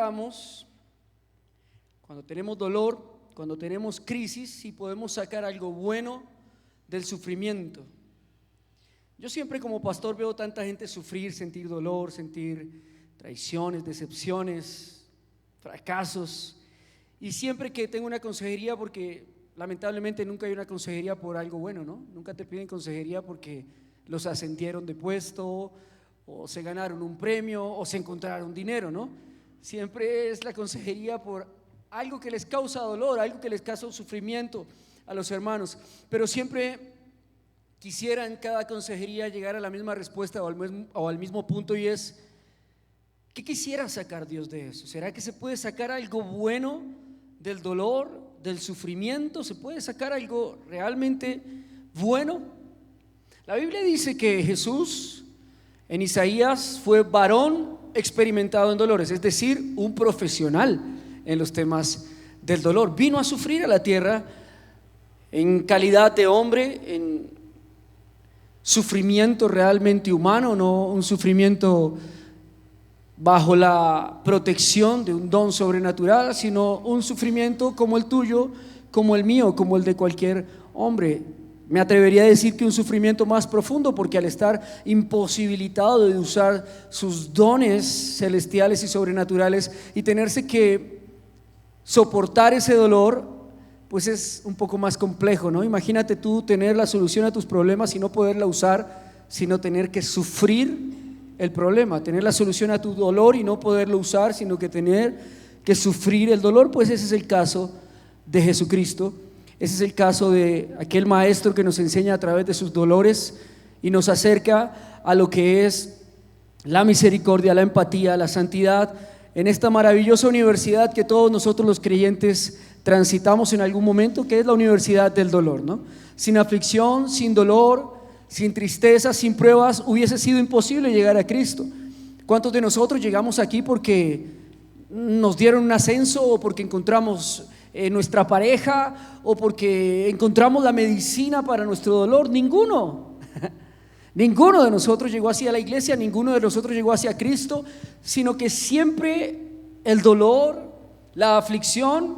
preguntamos, cuando tenemos dolor, cuando tenemos crisis, si podemos sacar algo bueno del sufrimiento. Yo siempre como pastor veo tanta gente sufrir, sentir dolor, sentir traiciones, decepciones, fracasos. Y siempre que tengo una consejería, porque lamentablemente nunca hay una consejería por algo bueno, ¿no? Nunca te piden consejería porque los ascendieron de puesto, o se ganaron un premio, o se encontraron dinero, ¿no? Siempre es la consejería por algo que les causa dolor, algo que les causa sufrimiento a los hermanos. Pero siempre quisiera en cada consejería llegar a la misma respuesta o al mismo punto, y es: ¿qué quisiera sacar Dios de eso? ¿Será que se puede sacar algo bueno del dolor, del sufrimiento? ¿Se puede sacar algo realmente bueno? La Biblia dice que Jesús en Isaías fue varón experimentado en dolores, es decir, un profesional en los temas del dolor. Vino a sufrir a la tierra en calidad de hombre, en sufrimiento realmente humano, no un sufrimiento bajo la protección de un don sobrenatural, sino un sufrimiento como el tuyo, como el mío, como el de cualquier hombre. Me atrevería a decir que un sufrimiento más profundo, porque al estar imposibilitado de usar sus dones celestiales y sobrenaturales y tenerse que soportar ese dolor, pues es un poco más complejo, ¿no? Imagínate tú tener la solución a tus problemas y no poderla usar, sino tener que sufrir el problema, tener la solución a tu dolor y no poderlo usar, sino que tener que sufrir el dolor. Pues ese es el caso de Jesucristo. Ese es el caso de aquel maestro que nos enseña a través de sus dolores y nos acerca a lo que es la misericordia, la empatía, la santidad, en esta maravillosa universidad que todos nosotros los creyentes transitamos en algún momento, que es la universidad del dolor, ¿no? Sin aflicción, sin dolor, sin tristeza, sin pruebas, hubiese sido imposible llegar a Cristo. ¿Cuántos de nosotros llegamos aquí porque nos dieron un ascenso, o porque encontramos nuestra pareja, o porque encontramos la medicina para nuestro dolor? Ninguno. Ninguno de nosotros llegó hacia la iglesia, ninguno de nosotros llegó hacia Cristo, sino que siempre el dolor, la aflicción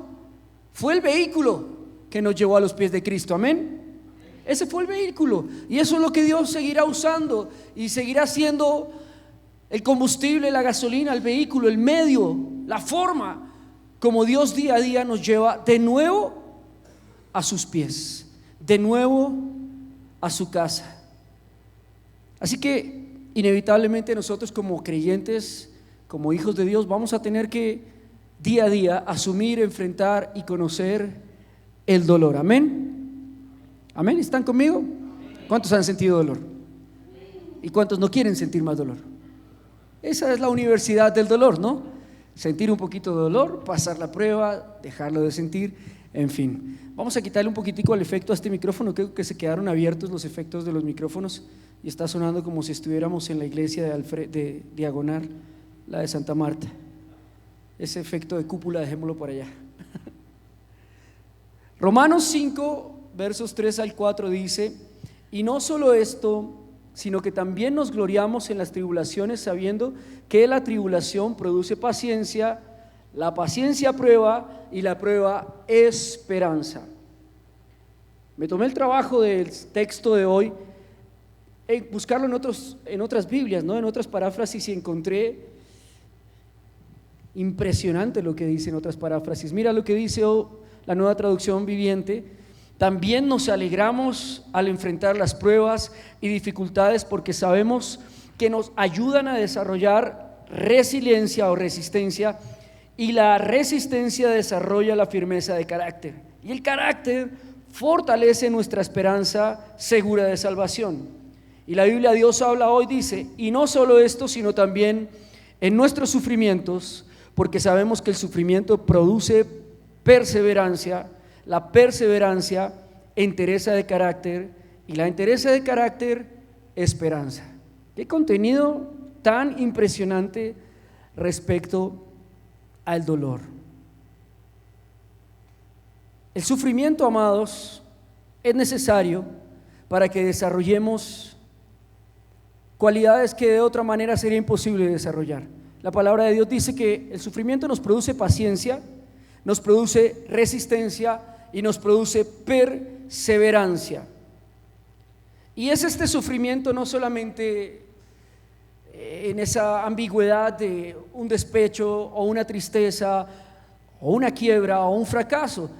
fue el vehículo que nos llevó a los pies de Cristo. Amén. Ese fue el vehículo, y eso es lo que Dios seguirá usando y seguirá siendo el combustible, la gasolina, el vehículo, el medio, la forma como Dios día a día nos lleva de nuevo a sus pies, de nuevo a su casa. Así que inevitablemente nosotros como creyentes, como hijos de Dios, vamos a tener que día a día asumir, enfrentar y conocer el dolor. Amén. Amén. ¿Están conmigo? ¿Cuántos han sentido dolor? ¿Y cuántos no quieren sentir más dolor? Esa es la universidad del dolor, ¿no? Sentir un poquito de dolor, pasar la prueba, dejarlo de sentir, en fin. Vamos a quitarle un poquitico el efecto a este micrófono. Creo que se quedaron abiertos los efectos de los micrófonos y está sonando como si estuviéramos en la iglesia de Diagonal, la de Santa Marta. Ese efecto de cúpula dejémoslo por allá. Romanos 5 versos 3 al 4 dice: y no solo esto, sino que también nos gloriamos en las tribulaciones, sabiendo que la tribulación produce paciencia, la paciencia prueba, y la prueba esperanza. Me tomé el trabajo del texto de hoy buscarlo en otras Biblias, ¿no? En otras paráfrasis, y encontré impresionante lo que dice en otras paráfrasis. Mira lo que dice la Nueva Traducción Viviente: también nos alegramos al enfrentar las pruebas y dificultades, porque sabemos que nos ayudan a desarrollar resiliencia o resistencia, y la resistencia desarrolla la firmeza de carácter, y el carácter fortalece nuestra esperanza segura de salvación. Y la Biblia, Dios habla hoy, dice: y no solo esto, sino también en nuestros sufrimientos, porque sabemos que el sufrimiento produce perseverancia, la perseverancia entereza de carácter, y la entereza de carácter esperanza. Qué contenido tan impresionante respecto al dolor. El sufrimiento, amados, es necesario para que desarrollemos cualidades que de otra manera sería imposible desarrollar. La palabra de Dios dice que el sufrimiento nos produce paciencia, nos produce resistencia y nos produce perseverancia. Y es este sufrimiento no solamente en esa ambigüedad de un despecho o una tristeza o una quiebra o un fracaso,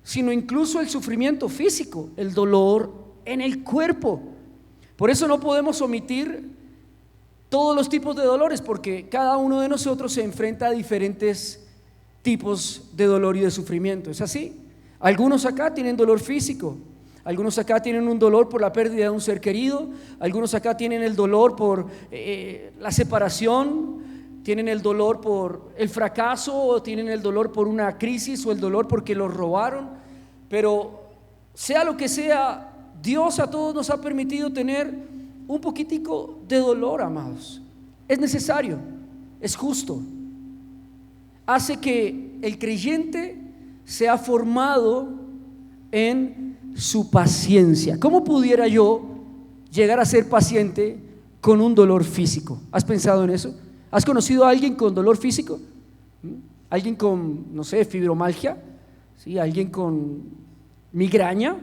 sino incluso el sufrimiento físico, el dolor en el cuerpo. Por eso no podemos omitir todos los tipos de dolores, porque cada uno de nosotros se enfrenta a diferentes tipos de dolor y de sufrimiento. ¿Es así? Algunos acá tienen dolor físico, algunos acá tienen un dolor por la pérdida de un ser querido, algunos acá tienen el dolor por la separación, tienen el dolor por el fracaso, o tienen el dolor por una crisis, o el dolor porque los robaron. Pero sea lo que sea, Dios a todos nos ha permitido tener un poquitico de dolor, amados. Es necesario, es justo. Hace que el creyente sea formado en su paciencia. ¿Cómo pudiera yo llegar a ser paciente con un dolor físico? ¿Has pensado en eso? ¿Has conocido a alguien con dolor físico? ¿Alguien con, no sé, fibromialgia? ¿Sí? ¿Alguien con migraña?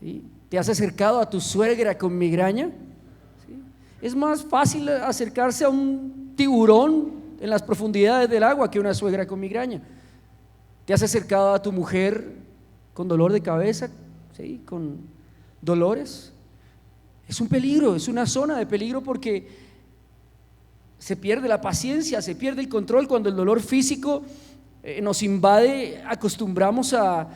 ¿Sí? ¿Te has acercado a tu suegra con migraña? ¿Sí? Es más fácil acercarse a un tiburón en las profundidades del agua que una suegra con migraña. ¿Te has acercado a tu mujer con dolor de cabeza? ¿Sí? ¿Con dolores? Es un peligro, es una zona de peligro, porque se pierde la paciencia, se pierde el control. Cuando el dolor físico nos invade, acostumbramos a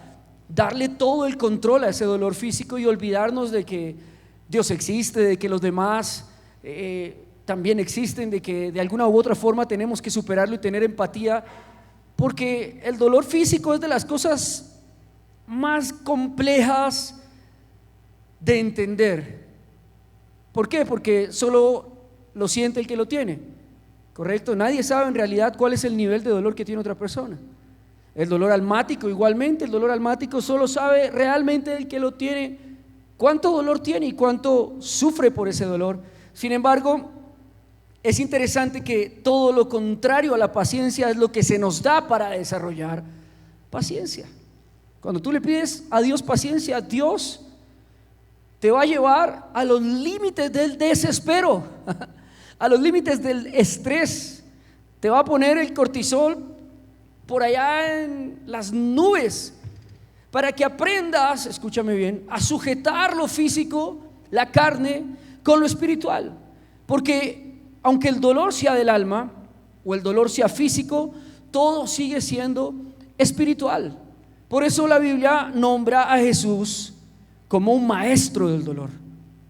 darle todo el control a ese dolor físico y olvidarnos de que Dios existe, de que los demás también existen, de que de alguna u otra forma tenemos que superarlo y tener empatía, porque el dolor físico es de las cosas más complejas de entender. ¿Por qué? Porque solo lo siente el que lo tiene. ¿Correcto? Nadie sabe en realidad cuál es el nivel de dolor que tiene otra persona. El dolor almático igualmente, el dolor almático solo sabe realmente el que lo tiene cuánto dolor tiene y cuánto sufre por ese dolor. Sin embargo, es interesante que todo lo contrario a la paciencia es lo que se nos da para desarrollar paciencia. Cuando tú le pides a Dios paciencia, Dios te va a llevar a los límites del desespero, a los límites del estrés. Te va a poner el cortisol por allá en las nubes, para que aprendas, escúchame bien, a sujetar lo físico, la carne, con lo espiritual. Porque aunque el dolor sea del alma o el dolor sea físico, todo sigue siendo espiritual. Por eso la Biblia nombra a Jesús como un maestro del dolor,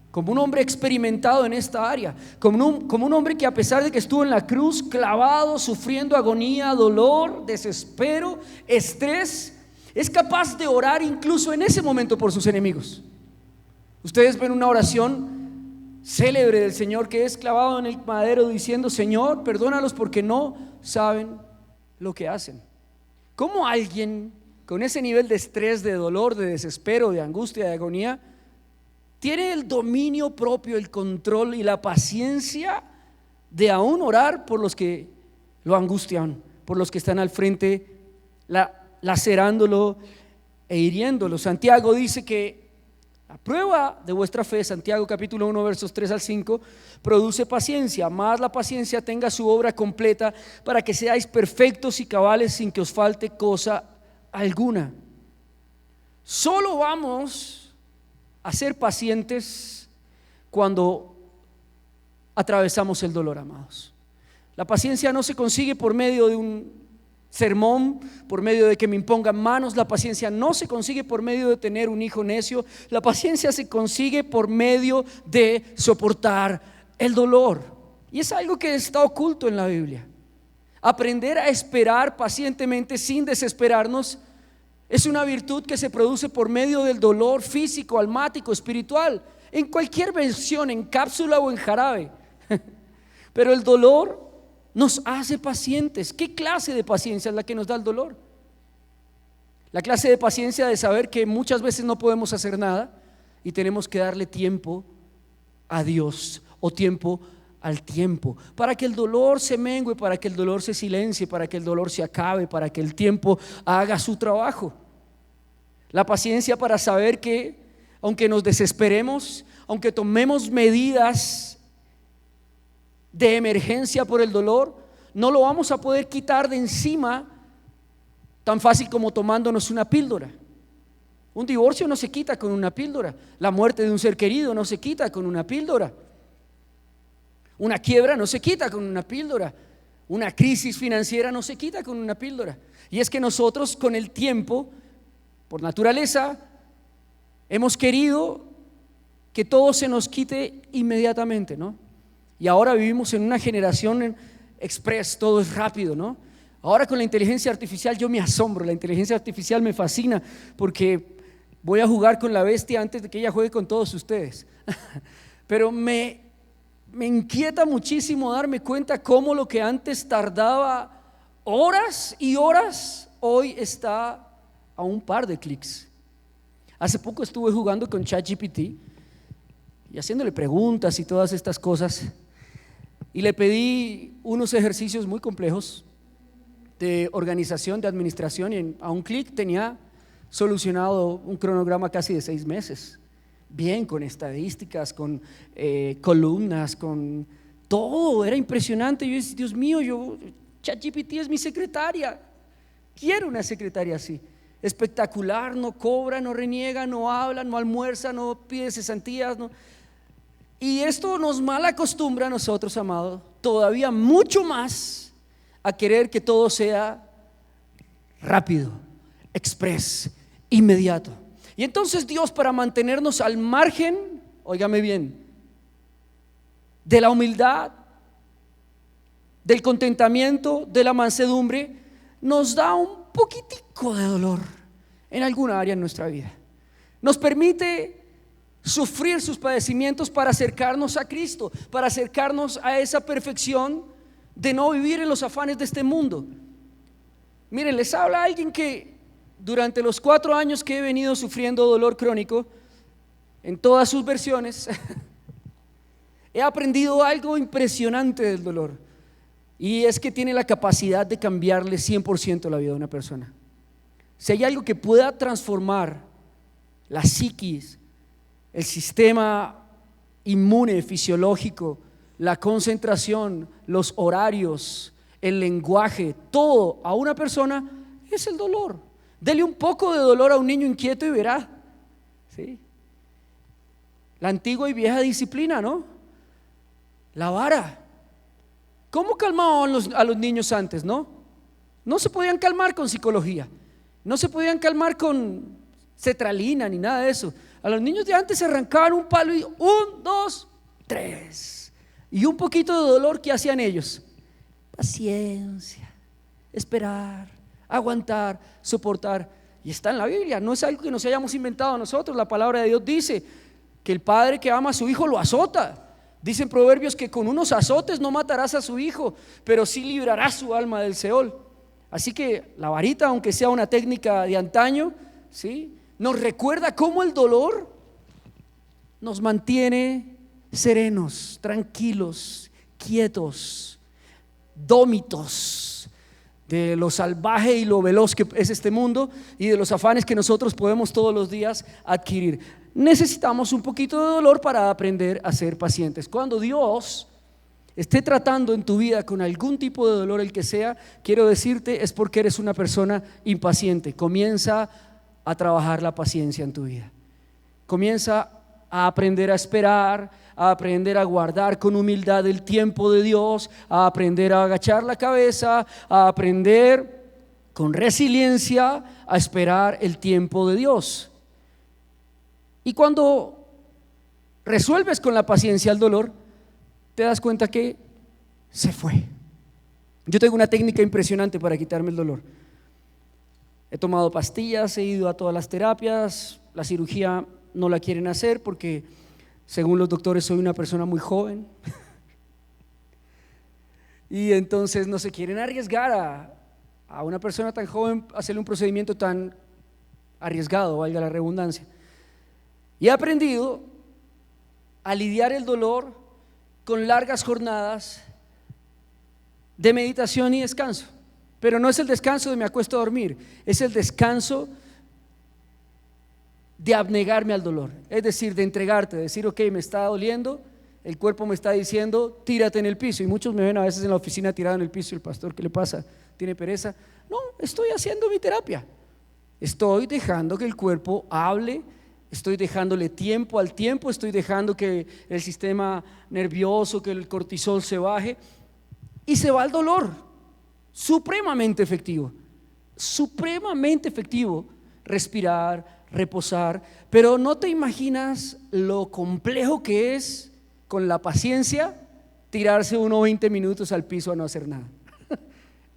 como un hombre experimentado en esta área, como un hombre que, a pesar de que estuvo en la cruz clavado, sufriendo agonía, dolor, desespero, estrés, es capaz de orar incluso en ese momento por sus enemigos. Ustedes ven una oración célebre del Señor, que es clavado en el madero diciendo: Señor, perdónalos porque no saben lo que hacen. ¿Cómo alguien con ese nivel de estrés, de dolor, de desespero, de angustia, de agonía, tiene el dominio propio, el control y la paciencia de aún orar por los que lo angustian, por los que están al frente, lacerándolo e hiriéndolo? Santiago dice que la prueba de vuestra fe, Santiago capítulo 1 versos 3 al 5, produce paciencia, más la paciencia tenga su obra completa, para que seáis perfectos y cabales sin que os falte cosa alguna. Solo vamos a ser pacientes cuando atravesamos el dolor, amados. La paciencia no se consigue por medio de un sermón, por medio de que me impongan manos. La paciencia no se consigue por medio de tener un hijo necio. La paciencia se consigue por medio de soportar el dolor. Y es algo que está oculto en la Biblia. Aprender a esperar pacientemente sin desesperarnos es una virtud que se produce por medio del dolor físico, almático, espiritual, en cualquier versión, en cápsula o en jarabe. Pero el dolor nos hace pacientes. ¿Qué clase de paciencia es la que nos da el dolor? La clase de paciencia de saber que muchas veces no podemos hacer nada y tenemos que darle tiempo a Dios o tiempo al tiempo, para que el dolor se mengue, para que el dolor se silencie, para que el dolor se acabe, para que el tiempo haga su trabajo. La paciencia para saber que aunque nos desesperemos, aunque tomemos medidas de emergencia por el dolor, no lo vamos a poder quitar de encima tan fácil como tomándonos una píldora. Un divorcio no se quita con una píldora. La muerte de un ser querido no se quita con una píldora. Una quiebra no se quita con una píldora. Una crisis financiera no se quita con una píldora. Y es que nosotros con el tiempo, por naturaleza, hemos querido que todo se nos quite inmediatamente, ¿no? Y ahora vivimos en una generación express, todo es rápido, ¿no? Ahora con la inteligencia artificial yo me asombro, la inteligencia artificial me fascina porque voy a jugar con la bestia antes de que ella juegue con todos ustedes. Pero me inquieta muchísimo darme cuenta cómo lo que antes tardaba horas y horas, hoy está a un par de clics. Hace poco estuve jugando con ChatGPT y haciéndole preguntas y todas estas cosas, y le pedí unos ejercicios muy complejos de organización, de administración, y a un clic tenía solucionado un cronograma casi de 6 meses. Bien, con estadísticas, con columnas, con todo, era impresionante. Yo decía, Dios mío, ChatGPT es mi secretaria, quiero una secretaria así. Espectacular, no cobra, no reniega, no habla, no almuerza, no pide cesantías, no. Y esto nos mal acostumbra a nosotros, amados, todavía mucho más a querer que todo sea rápido, express, inmediato. Y entonces Dios, para mantenernos al margen, óigame bien, de la humildad, del contentamiento, de la mansedumbre, nos da un poquitico de dolor en alguna área de nuestra vida. Nos permite sufrir sus padecimientos para acercarnos a Cristo, para acercarnos a esa perfección de no vivir en los afanes de este mundo. Miren, les habla alguien que durante los 4 años que he venido sufriendo dolor crónico, en todas sus versiones, he aprendido algo impresionante del dolor, y es que tiene la capacidad de cambiarle 100% la vida de una persona. Si hay algo que pueda transformar la psiquis, el sistema inmune fisiológico, la concentración, los horarios, el lenguaje, todo a una persona, es el dolor. Dele un poco de dolor a un niño inquieto y verá, ¿sí? La antigua y vieja disciplina, ¿no? La vara. ¿Cómo calmaban a los niños antes, no? No se podían calmar con psicología, no se podían calmar con cetralina ni nada de eso. A los niños de antes se arrancaban un palo y 1, 2, 3. Y un poquito de dolor, ¿qué hacían ellos? Paciencia, esperar, aguantar, soportar. Y está en la Biblia, no es algo que nos hayamos inventado nosotros. La palabra de Dios dice que el padre que ama a su hijo lo azota. Dicen Proverbios que con unos azotes no matarás a su hijo, pero sí librarás su alma del Seol. Así que la varita, aunque sea una técnica de antaño, ¿sí?, nos recuerda cómo el dolor nos mantiene serenos, tranquilos, quietos, dómitos de lo salvaje y lo veloz que es este mundo y de los afanes que nosotros podemos todos los días adquirir. Necesitamos un poquito de dolor para aprender a ser pacientes. Cuando Dios esté tratando en tu vida con algún tipo de dolor, el que sea, quiero decirte, es porque eres una persona impaciente. Comienza a trabajar la paciencia en tu vida. Comienza a aprender a esperar, a aprender a guardar con humildad el tiempo de Dios, a aprender a agachar la cabeza, a aprender con resiliencia a esperar el tiempo de Dios. Y cuando resuelves con la paciencia el dolor, te das cuenta que se fue. Yo tengo una técnica impresionante para quitarme el dolor. He tomado pastillas, he ido a todas las terapias, la cirugía no la quieren hacer porque según los doctores soy una persona muy joven y entonces no se quieren arriesgar a una persona tan joven a hacerle un procedimiento tan arriesgado, valga la redundancia. Y he aprendido a lidiar el dolor con largas jornadas de meditación y descanso. Pero no es el descanso de me acuesto a dormir, es el descanso de abnegarme al dolor, es decir, de entregarte, de decir, ok, me está doliendo, el cuerpo me está diciendo, tírate en el piso. Y muchos me ven a veces en la oficina tirado en el piso. El pastor, ¿qué le pasa? ¿Tiene pereza? No, estoy haciendo mi terapia. Estoy dejando que el cuerpo hable, estoy dejándole tiempo al tiempo, estoy dejando que el sistema nervioso, que el cortisol se baje y se va el dolor. Supremamente efectivo, respirar, reposar, pero no te imaginas lo complejo que es con la paciencia tirarse uno 20 minutos al piso a no hacer nada.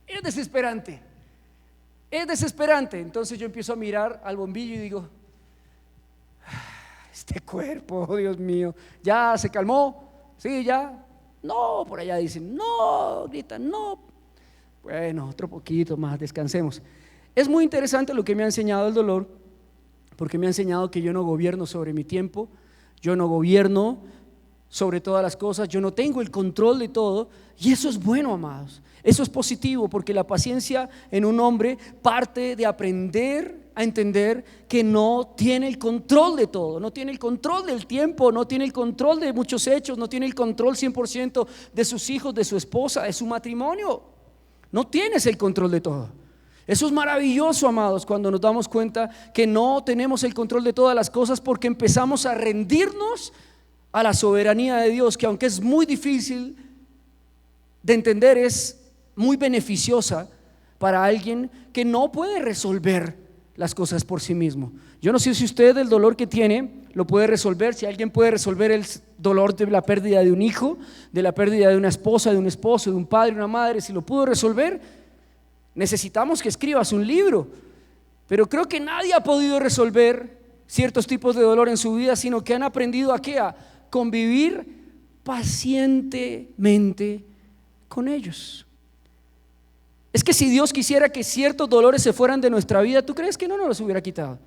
Es desesperante. Entonces yo empiezo a mirar al bombillo y digo, este cuerpo, oh Dios mío, ya se calmó, sí, ya, no, por allá dicen, no, gritan, no, bueno, otro poquito más, descansemos. Es muy interesante lo que me ha enseñado el dolor, porque me ha enseñado que yo no gobierno sobre mi tiempo, yo no gobierno sobre todas las cosas, yo no tengo el control de todo, y eso es bueno, amados. Eso es positivo, porque la paciencia en un hombre parte de aprender a entender que no tiene el control de todo, no tiene el control del tiempo, no tiene el control de muchos hechos, no tiene el control 100% de sus hijos, de su esposa, de su matrimonio. No tienes el control de todo. Eso es maravilloso, amados, cuando nos damos cuenta que no tenemos el control de todas las cosas, porque empezamos a rendirnos a la soberanía de Dios, que aunque es muy difícil de entender, es muy beneficiosa para alguien que no puede resolver las cosas por sí mismo. Yo no sé si usted el dolor que tiene lo puede resolver, si alguien puede resolver el dolor de la pérdida de un hijo, de la pérdida de una esposa, de un esposo, de un padre, de una madre, si lo pudo resolver, necesitamos que escribas un libro. Pero creo que nadie ha podido resolver ciertos tipos de dolor en su vida, sino que han aprendido a convivir pacientemente con ellos. Es que si Dios quisiera que ciertos dolores se fueran de nuestra vida, ¿tú crees que no nos los hubiera quitado?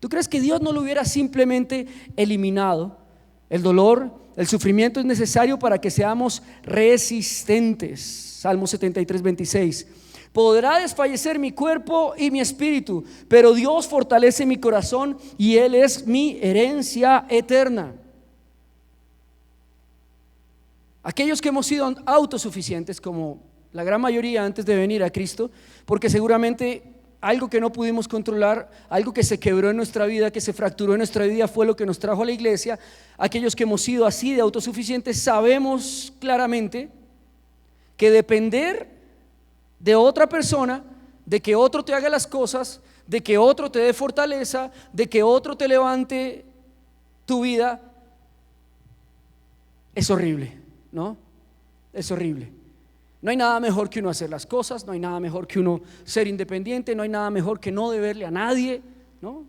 ¿Tú crees que Dios no lo hubiera simplemente eliminado? El dolor, el sufrimiento es necesario para que seamos resistentes. Salmo 73:26. Podrá desfallecer mi cuerpo y mi espíritu, pero Dios fortalece mi corazón y Él es mi herencia eterna. Aquellos que hemos sido autosuficientes, como la gran mayoría antes de venir a Cristo, porque seguramente algo que no pudimos controlar, algo que se quebró en nuestra vida, que se fracturó en nuestra vida, fue lo que nos trajo a la iglesia. Aquellos que hemos sido así de autosuficientes sabemos claramente que depender de otra persona, de que otro te haga las cosas, de que otro te dé fortaleza, de que otro te levante tu vida, es horrible, ¿no? Es horrible. No hay nada mejor que uno hacer las cosas, no hay nada mejor que uno ser independiente, no hay nada mejor que no deberle a nadie, ¿no?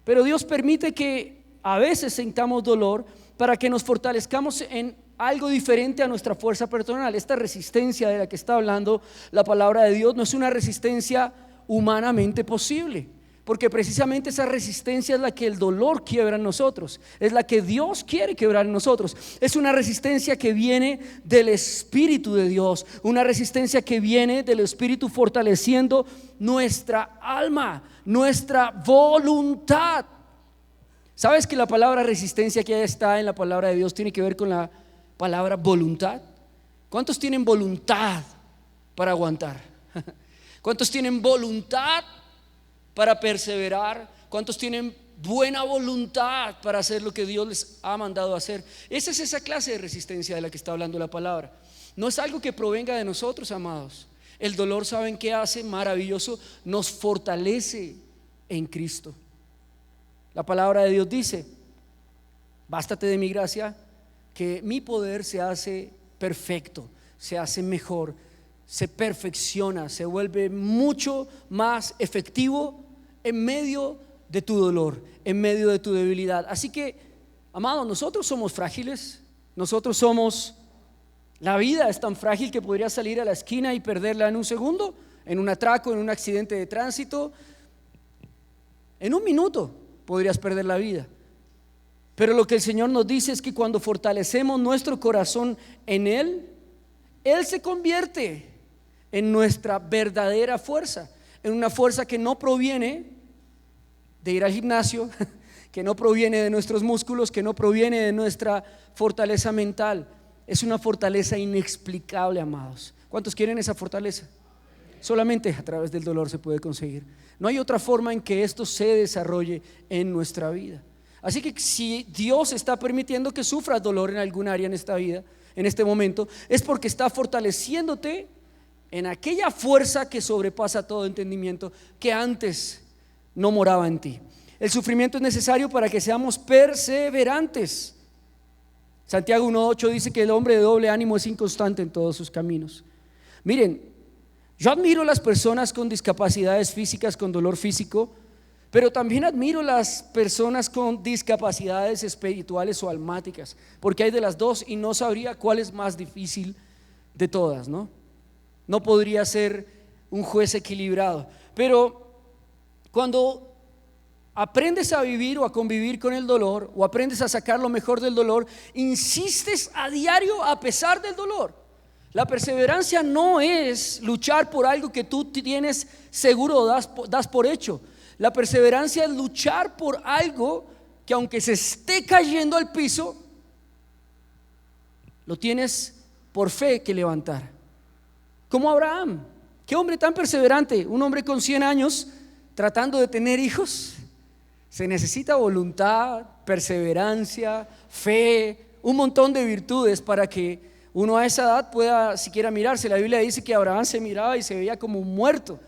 Pero Dios permite que a veces sintamos dolor para que nos fortalezcamos en algo diferente a nuestra fuerza personal. Esta resistencia de la que está hablando la palabra de Dios no es una resistencia humanamente posible, porque precisamente esa resistencia es la que el dolor quiebra en nosotros, es la que Dios quiere quebrar en nosotros. Es una resistencia que viene del Espíritu de Dios, una resistencia que viene del Espíritu fortaleciendo nuestra alma, nuestra voluntad. ¿Sabes que la palabra resistencia que está en la palabra de Dios tiene que ver con la palabra voluntad? ¿Cuántos tienen voluntad para aguantar? ¿Cuántos tienen voluntad para perseverar? ¿Cuántos tienen buena voluntad para hacer lo que Dios les ha mandado hacer? Esa es esa clase de resistencia de la que está hablando la palabra. No es algo que provenga de nosotros, amados. El dolor, ¿saben qué hace? Maravilloso, nos fortalece en Cristo. La palabra de Dios dice: bástate de mi gracia, que mi poder se hace perfecto, se hace mejor, se perfecciona, se vuelve mucho más efectivo en medio de tu dolor, en medio de tu debilidad. Así que, amados, nosotros somos frágiles, la vida es tan frágil que podrías salir a la esquina y perderla en un segundo, en un atraco, en un accidente de tránsito. En un minuto podrías perder la vida. Pero lo que el Señor nos dice es que cuando fortalecemos nuestro corazón en Él, Él se convierte en nuestra verdadera fuerza, en una fuerza que no proviene de ir al gimnasio, que no proviene de nuestros músculos, que no proviene de nuestra fortaleza mental. Es una fortaleza inexplicable, amados. ¿Cuántos quieren esa fortaleza? Solamente a través del dolor se puede conseguir. No hay otra forma en que esto se desarrolle en nuestra vida. Así que si Dios está permitiendo que sufras dolor en algún área en esta vida, en este momento, es porque está fortaleciéndote en aquella fuerza que sobrepasa todo entendimiento, que antes no moraba en ti. El sufrimiento es necesario para que seamos perseverantes. Santiago 1:8 dice que el hombre de doble ánimo es inconstante en todos sus caminos. Miren, yo admiro las personas con discapacidades físicas, con dolor físico, pero también admiro las personas con discapacidades espirituales o almáticas, porque hay de las dos y no sabría cuál es más difícil de todas, ¿no? No podría ser un juez equilibrado. Pero cuando aprendes a vivir o a convivir con el dolor, o aprendes a sacar lo mejor del dolor, insistes a diario a pesar del dolor. La perseverancia no es luchar por algo que tú tienes seguro o das por hecho. La perseverancia es luchar por algo que, aunque se esté cayendo al piso, lo tienes por fe que levantar. Como Abraham. Qué hombre tan perseverante. Un hombre con 100 años tratando de tener hijos. Se necesita voluntad, perseverancia, fe, un montón de virtudes para que uno a esa edad pueda siquiera mirarse. La Biblia dice que Abraham se miraba y se veía como un muerto.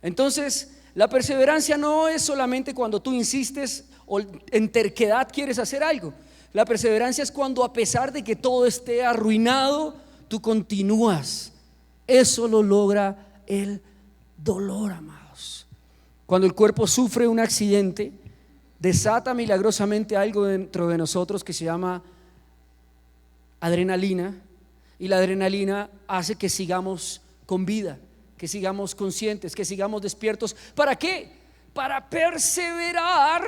Entonces, la perseverancia no es solamente cuando tú insistes o en terquedad quieres hacer algo. La perseverancia es cuando, a pesar de que todo esté arruinado, tú continúas. Eso lo logra el dolor, amados. Cuando el cuerpo sufre un accidente, desata milagrosamente algo dentro de nosotros que se llama adrenalina, y la adrenalina hace que sigamos con vida, que sigamos conscientes, que sigamos despiertos. ¿Para qué? Para perseverar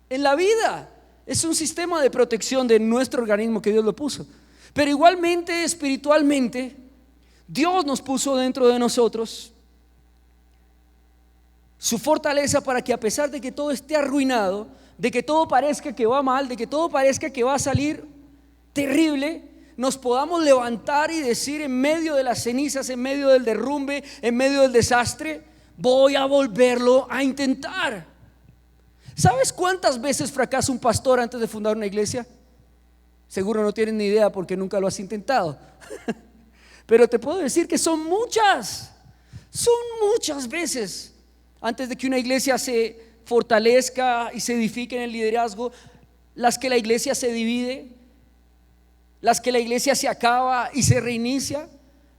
en la vida. Es un sistema de protección de nuestro organismo que Dios lo puso. Pero igualmente, espiritualmente, Dios nos puso dentro de nosotros su fortaleza para que, a pesar de que todo esté arruinado, de que todo parezca que va mal, de que todo parezca que va a salir terrible, nos podamos levantar y decir en medio de las cenizas, en medio del derrumbe, en medio del desastre: voy a volverlo a intentar. ¿Sabes cuántas veces fracasa un pastor antes de fundar una iglesia? Seguro no tienes ni idea porque nunca lo has intentado. Pero te puedo decir que son muchas veces antes de que una iglesia se fortalezca y se edifique en el liderazgo, las que la iglesia se divide, las que la iglesia se acaba y se reinicia,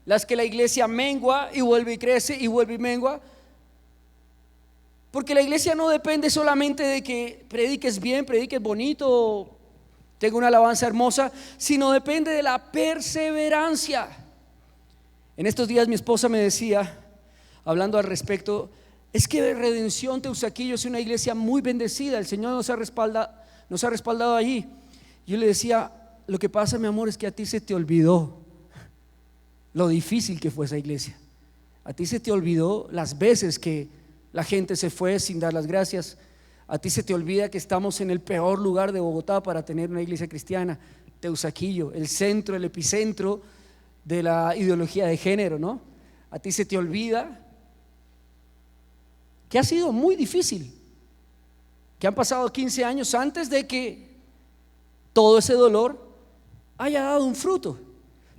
las que la iglesia mengua y vuelve y crece y vuelve y mengua. Porque la iglesia no depende solamente de que prediques bien, prediques bonito, tenga una alabanza hermosa, sino depende de la perseverancia. En estos días mi esposa me decía, hablando al respecto, es que Redención Teusaquillo es una iglesia muy bendecida, el Señor nos ha respaldado allí. Yo le decía: lo que pasa, mi amor, es que a ti se te olvidó lo difícil que fue esa iglesia. A ti se te olvidó las veces que la gente se fue sin dar las gracias. A ti se te olvida que estamos en el peor lugar de Bogotá para tener una iglesia cristiana, Teusaquillo, el centro, el epicentro de la ideología de género, ¿no? A ti se te olvida que ha sido muy difícil, que han pasado 15 años antes de que todo ese dolor haya dado un fruto.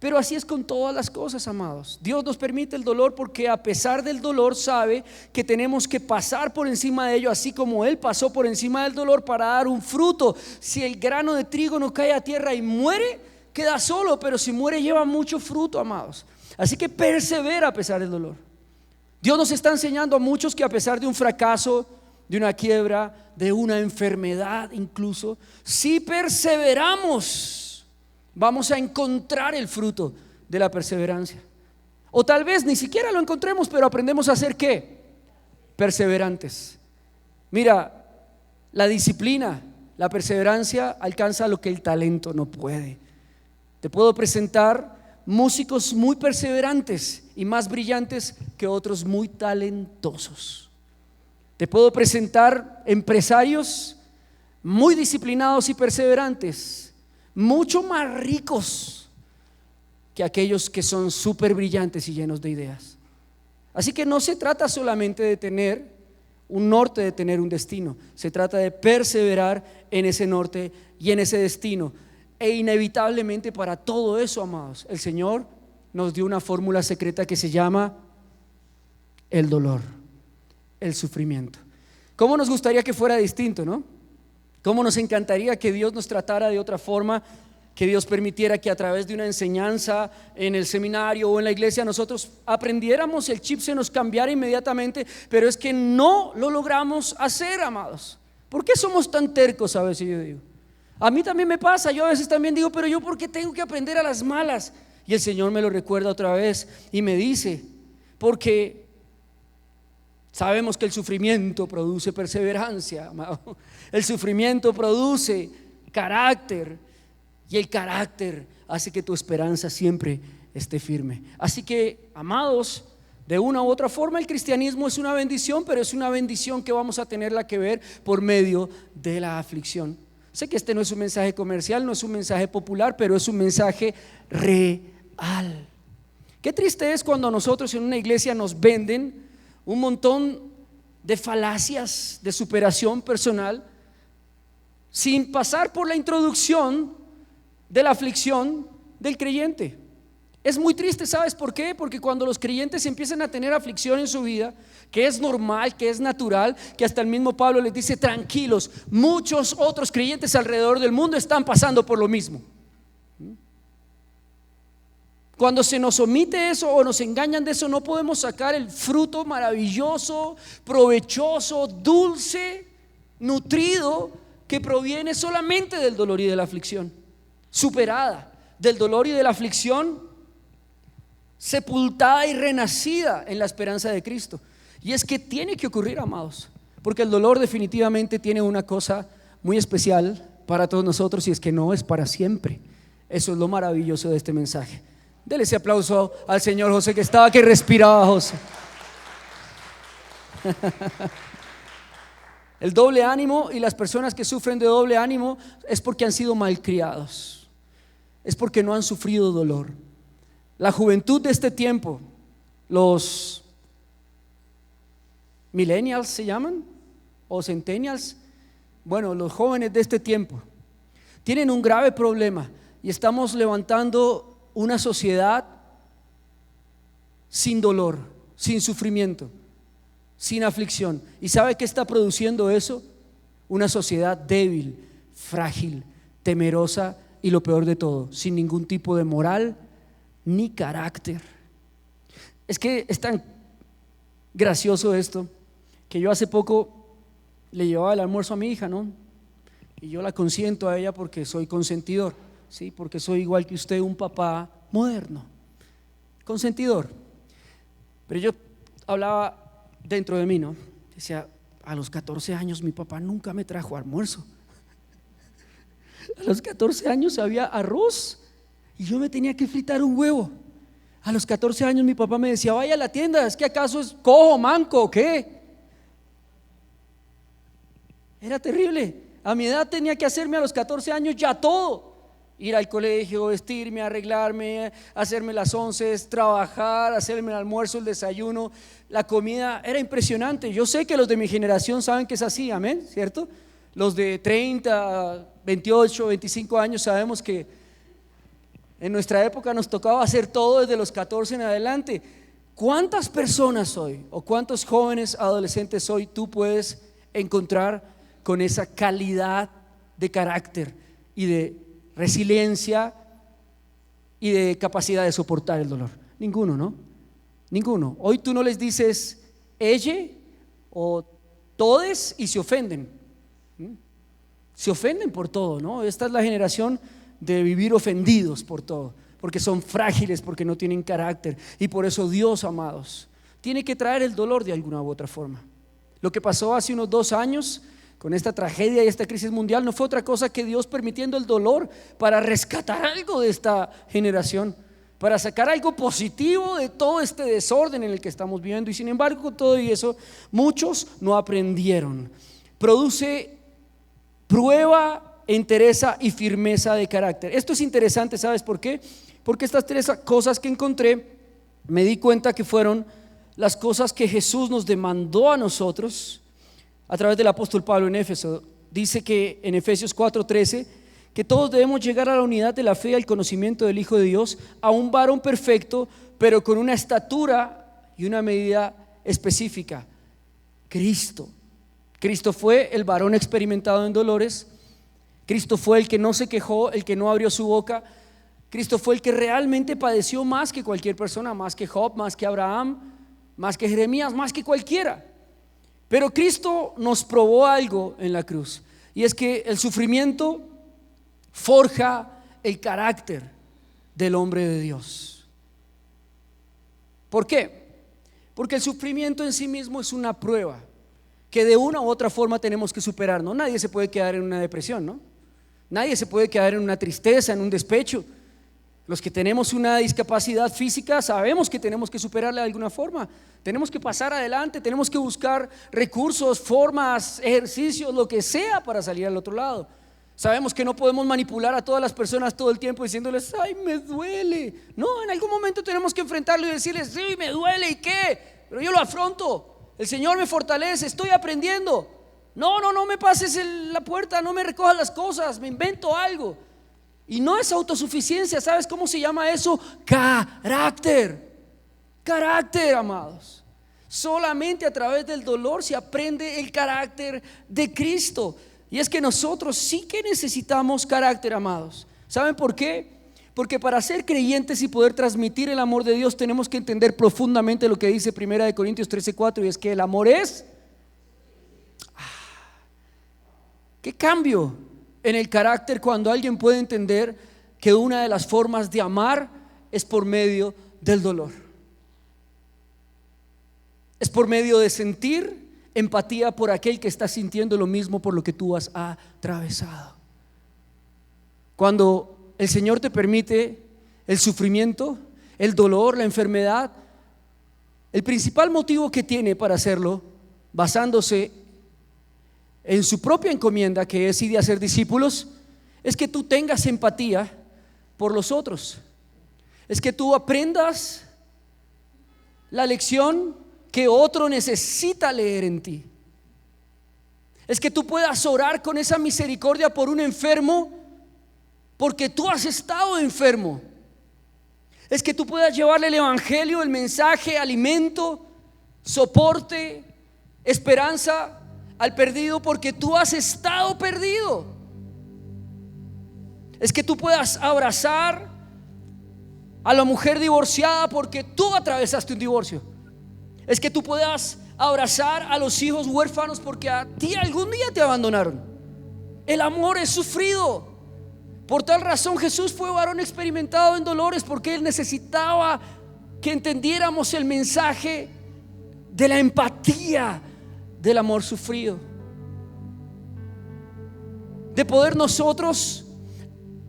Pero así es con todas las cosas, amados. Dios nos permite el dolor porque, a pesar del dolor, sabe que tenemos que pasar por encima de ello, así como Él pasó por encima del dolor para dar un fruto. Si el grano de trigo no cae a tierra y muere, queda solo, pero si muere lleva mucho fruto, amados. Así que persevera a pesar del dolor. Dios nos está enseñando a muchos que, a pesar de un fracaso, de una quiebra, de una enfermedad incluso, si perseveramos, vamos a encontrar el fruto de la perseverancia. O tal vez ni siquiera lo encontremos, pero aprendemos a ser ¿qué? Perseverantes. Mira, la disciplina La perseverancia alcanza lo que el talento no puede. Te puedo presentar músicos muy perseverantes y más brillantes que otros muy talentosos. Te puedo presentar empresarios muy disciplinados y perseverantes, mucho más ricos que aquellos que son súper brillantes y llenos de ideas. Así que no se trata solamente de tener un norte, de tener un destino. Se trata de perseverar en ese norte y en ese destino. E inevitablemente para todo eso, amados, el Señor nos dio una fórmula secreta que se llama el dolor, el sufrimiento. ¿Cómo nos gustaría que fuera distinto, no? ¿Cómo nos encantaría que Dios nos tratara de otra forma? Que Dios permitiera que a través de una enseñanza en el seminario o en la iglesia nosotros aprendiéramos, el chip se nos cambiara inmediatamente, pero es que no lo logramos hacer, amados. ¿Por qué somos tan tercos a veces? Yo digo, a mí también me pasa, yo a veces también digo, pero yo ¿por qué tengo que aprender a las malas? Y el Señor me lo recuerda otra vez y me dice, porque sabemos que el sufrimiento produce perseverancia, amado. El sufrimiento produce carácter. Y el carácter hace que tu esperanza siempre esté firme. Así que, amados, de una u otra forma el cristianismo es una bendición, pero es una bendición que vamos a tenerla que ver por medio de la aflicción. Sé que este no es un mensaje comercial, no es un mensaje popular, pero es un mensaje real. Qué triste es cuando nosotros en una iglesia nos venden un montón de falacias de superación personal sin pasar por la introducción de la aflicción del creyente. Es muy triste, ¿sabes por qué? Porque cuando los creyentes empiezan a tener aflicción en su vida, que es normal, que es natural, que hasta el mismo Pablo les dice tranquilos, muchos otros creyentes alrededor del mundo están pasando por lo mismo. Cuando se nos omite eso o nos engañan de eso, no podemos sacar el fruto maravilloso, provechoso, dulce, nutrido, que proviene solamente del dolor y de la aflicción. Superada del dolor y de la aflicción, sepultada y renacida en la esperanza de Cristo. Y es que tiene que ocurrir, amados, porque el dolor definitivamente tiene una cosa muy especial para todos nosotros, y es que no es para siempre. Eso es lo maravilloso de este mensaje. Dele ese aplauso al señor José, que estaba, que respiraba José. El doble ánimo y las personas que sufren de doble ánimo es porque han sido malcriados. Es porque no han sufrido dolor. La juventud de este tiempo, los millennials se llaman, o centennials, bueno, los jóvenes de este tiempo tienen un grave problema, y estamos levantando una sociedad sin dolor, sin sufrimiento, sin aflicción. ¿Y sabe qué está produciendo eso? Una sociedad débil, frágil, temerosa, y lo peor de todo, sin ningún tipo de moral ni carácter. Es que es tan gracioso esto, que yo hace poco le llevaba el almuerzo a mi hija, ¿no? Y yo la consiento a ella porque soy consentidor, ¿sí? Porque soy igual que usted, un papá moderno, consentidor. Pero yo hablaba dentro de mí, ¿no? Decía, a los 14 años mi papá nunca me trajo almuerzo. A los 14 años había arroz y yo me tenía que fritar un huevo. A los 14 años mi papá me decía, vaya a la tienda, ¿es que acaso es cojo, manco o qué? Era terrible. A mi edad tenía que hacerme a los 14 años ya todo. Ir al colegio, vestirme, arreglarme, hacerme las onces, trabajar, hacerme el almuerzo, el desayuno, la comida. Era impresionante. Yo sé que los de mi generación saben que es así, amén, ¿cierto? Los de 30, 28, 25 años sabemos que en nuestra época nos tocaba hacer todo desde los 14 en adelante. ¿Cuántas personas hoy o cuántos jóvenes adolescentes hoy tú puedes encontrar con esa calidad de carácter y de resiliencia y de capacidad de soportar el dolor? Ninguno, ¿no? Ninguno. Hoy tú no les dices ella o todes y se ofenden. Se ofenden por todo, ¿no? Esta es la generación de vivir ofendidos por todo, porque son frágiles, porque no tienen carácter. Y por eso Dios, amados, tiene que traer el dolor de alguna u otra forma. Lo que pasó hace unos 2 años con esta tragedia y esta crisis mundial, no fue otra cosa que Dios permitiendo el dolor para rescatar algo de esta generación, para sacar algo positivo de todo este desorden en el que estamos viviendo. Y sin embargo, con todo y eso, muchos no aprendieron. Produce prueba, entereza y firmeza de carácter. Esto es interesante, ¿sabes por qué? Porque estas tres cosas que encontré, me di cuenta que fueron las cosas que Jesús nos demandó a nosotros a través del apóstol Pablo en Éfeso. Dice que en Efesios 4:13 que todos debemos llegar a la unidad de la fe y al conocimiento del Hijo de Dios, a un varón perfecto, pero con una estatura y una medida específica. Cristo fue el varón experimentado en dolores. Cristo fue el que no se quejó, el que no abrió su boca. Cristo fue el que realmente padeció más que cualquier persona, más que Job, más que Abraham, más que Jeremías, más que cualquiera. Pero Cristo nos probó algo en la cruz, y es que el sufrimiento forja el carácter del hombre de Dios. ¿Por qué? Porque el sufrimiento en sí mismo es una prueba que de una u otra forma tenemos que superar, ¿no? Nadie se puede quedar en una depresión, ¿no? Nadie se puede quedar en una tristeza, en un despecho. Los que tenemos una discapacidad física sabemos que tenemos que superarla de alguna forma. Tenemos que pasar adelante, tenemos que buscar recursos, formas, ejercicios, lo que sea para salir al otro lado. Sabemos que no podemos manipular a todas las personas todo el tiempo diciéndoles, ay, me duele. No, en algún momento tenemos que enfrentarlo y decirles, sí, me duele, ¿y qué? Pero yo lo afronto, el Señor me fortalece, estoy aprendiendo. No me pases la puerta, no me recojas las cosas, me invento algo. Y no es autosuficiencia. ¿Sabes cómo se llama eso? Carácter, amados. Solamente a través del dolor se aprende el carácter de Cristo. Y es que nosotros sí que necesitamos carácter, amados. ¿Saben por qué? Porque para ser creyentes y poder transmitir el amor de Dios tenemos que entender profundamente lo que dice 1 Corintios 13:4, y es que el amor es ¿qué cambio en el carácter cuando alguien puede entender que una de las formas de amar es por medio del dolor? Es por medio de sentir empatía por aquel que está sintiendo lo mismo por lo que tú has atravesado. Cuando el Señor te permite el sufrimiento, el dolor, la enfermedad, el principal motivo que tiene para hacerlo, basándose en su propia encomienda, que es ir y hacer discípulos, es que tú tengas empatía por los otros. Es que tú aprendas la lección que otro necesita leer en ti. Es que tú puedas orar con esa misericordia por un enfermo porque tú has estado enfermo. Es que tú puedas llevarle el evangelio, el mensaje, alimento, soporte, esperanza al perdido porque tú has estado perdido. Es que tú puedas abrazar a la mujer divorciada porque tú atravesaste un divorcio. Es que tú puedas abrazar a los hijos huérfanos porque a ti algún día te abandonaron. El amor es sufrido. Por tal razón Jesús fue varón experimentado en dolores, porque Él necesitaba que entendiéramos el mensaje de la empatía del amor sufrido, de poder nosotros